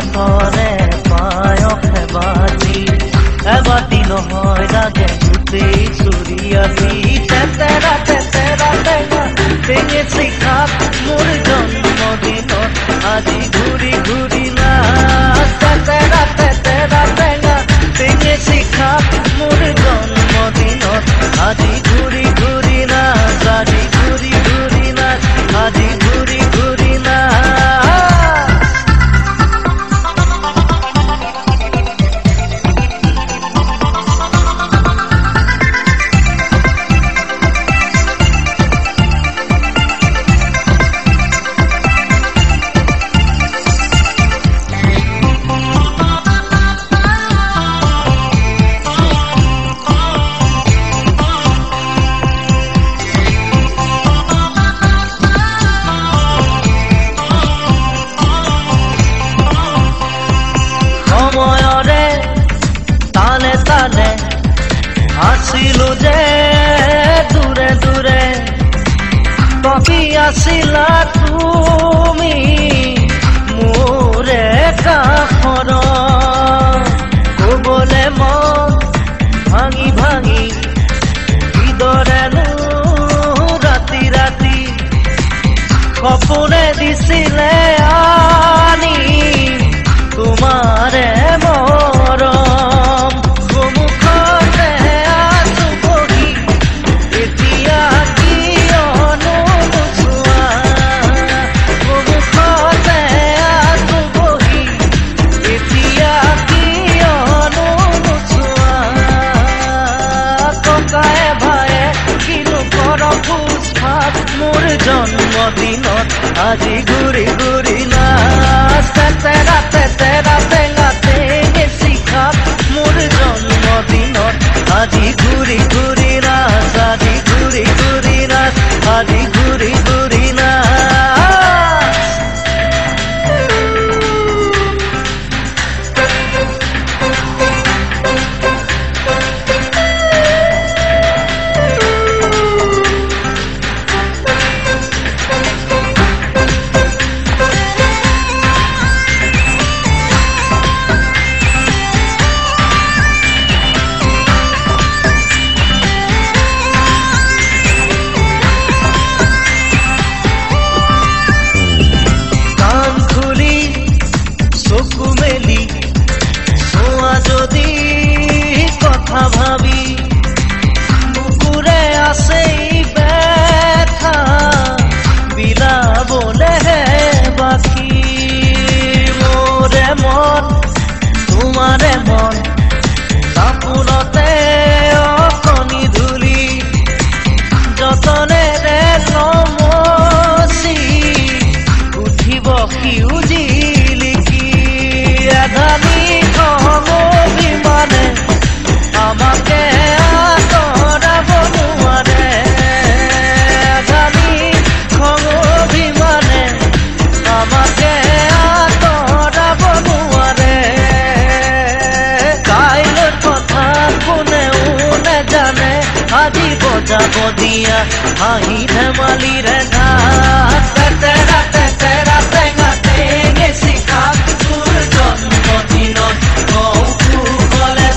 ভাতৰে পায়স এবাতি নহয় লাগে গোটেই চুৰি আহি তেতেৰা টেঙা টেঙেচি খাপ মোৰ জন্মদিনত আজি ঘূৰি ঘূৰি নাচ তেতেৰা টেঙা টেঙেচি খাপ মোৰ জন্মদিনত আজি ঘূৰি ঘূৰি নাচ আজি ঘূৰি ঘূৰি নাচ আজি ঘূৰি ঘূৰি নাচ আছিলা তুমি মোৰে কাষৰ ক'বলে মন ভাঙি ভাঙি কিদৰেনো ৰাতি ৰাতি সপোনে দিছিলে আনি তোমাৰে মৰম সন্মুখতে আছো বহি এতিয়া মোৰ জন্মদিনত আজি ঘূৰি ঘূৰি নাচ তেতেৰা টেঙা টেঙেচি খাপ মোৰ জন্মদিনত আজি ঘূৰি ঘূৰি নাচ আজি ঘূৰি ঘূৰি নাচ আজি ঘূৰি ঘূৰি নাচ ভাবি বুকুৰে আছে ব্যথা বিলাবলেহে বাকী মোৰে মন তোমাৰে মন কাপোৰতে অকণি ধূলি যতনেৰে লমচি উঠিব সিউজি লিখি এধানি অভিমানে আমাকে আতৰাব নোৱাৰে জানি খং অভিমানে আমাকে আতৰাব নোৱাৰে কাইলৈ কথা কোনেও নেজানে আজি বজাব দিয়া হাঁহি ধেমালিৰে নাচ তেতেৰা টেঙা টেঙেচি খাপ মোৰ জন্মদিনত কৌতুকলে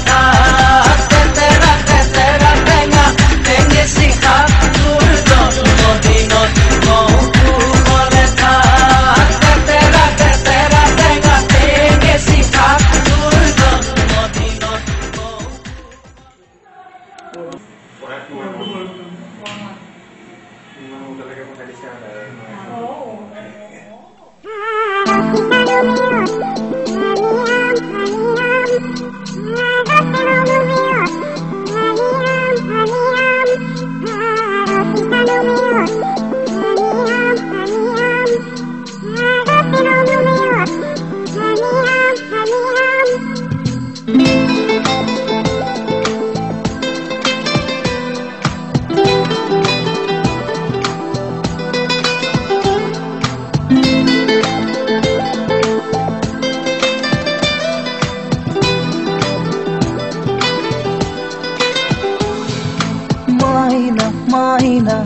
মাইনা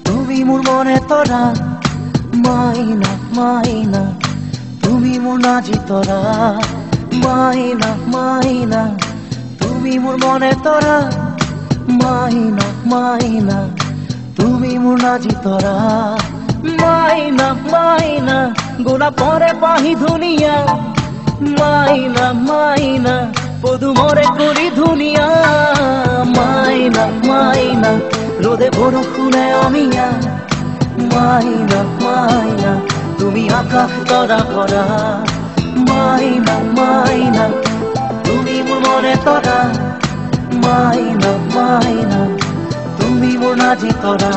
তুমি মোৰ মনে তৰা মাইনা মাইনা তুমি মোৰ নাজি তৰা মাইনা মাইনা তুমি মোৰ মনে তৰা মাইনা মাইনা তুমি মোৰ নাজি তৰা মাইনা মাইনা গোলাপৰে পাহি ধুনীয়া মাইনা মাইনা পদুমরে করি ধুনিয়া মাইনা মাইনা রোদে বরষুণে অমিয়া মাইনা মাইনা তুমি আকাশ তরা ভরা মাইনা মাইনা তুমি মোর মনে তরা মাইনা মাইনা তুমি মোর নাজি তরা